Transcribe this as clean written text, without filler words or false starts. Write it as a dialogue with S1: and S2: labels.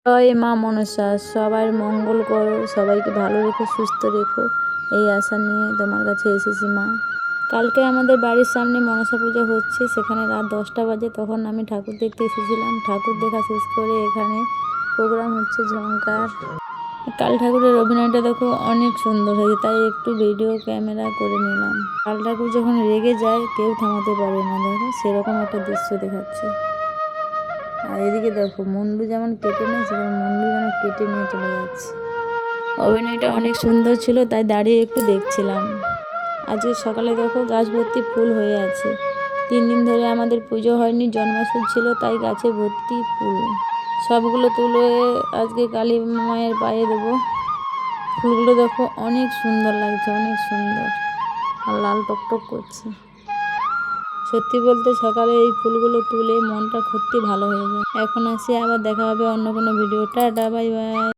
S1: জয় মা মনসা, সবার মঙ্গল করো, সবাইকে ভালো রেখো, সুস্থ রেখো, এই আশা নিয়ে তোমার কাছে এসেছি মা। কালকে আমাদের বাড়ির সামনে মনসা পুজো হচ্ছে, সেখানে রাত 10টা বাজে। তখন আমি ঠাকুর দেখতে এসেছিলাম। ঠাকুর দেখা শেষ করে এখানে প্রোগ্রাম হচ্ছে ঝঙ্কার। কাল ঠাকুরের অভিনয়টা দেখো অনেক সুন্দর হয়েছে, তাই একটু ভিডিও ক্যামেরা করে নিলাম। কাল ঠাকুর যখন রেগে যায় কেউ থামাতে পারে না, দেখো সেরকম একটা দৃশ্য দেখাচ্ছে। আর এদিকে দেখো মুন্ডু যেমন কেটে নেয়, সেখানে মুন্ডু যেন কেটে নিয়ে চলে যাচ্ছে। অভিনয়টা অনেক সুন্দর ছিল, তাই দাঁড়িয়ে একটু দেখছিলাম। আজকে সকালে দেখো গাছ ভর্তি ফুল হয়ে আছে। 3 দিন ধরে আমাদের পুজো হয়নি, জন্মাষ্টমী ছিল, তাই গাছে ভর্তি ফুল। সবগুলো তুলে আজকে কালী মায়ের পায়ে দেবো। ফুলগুলো দেখো অনেক সুন্দর লাগছে, অনেক সুন্দর, আর লাল টকটক করছে। সত্যি বলতে সকালে এই ফুলগুলো তুলে মনটা সত্যি ভালো হয়ে যায়। এখন আসি, আবার দেখা হবে অন্য কোনো ভিডিও। Tata, bye bye.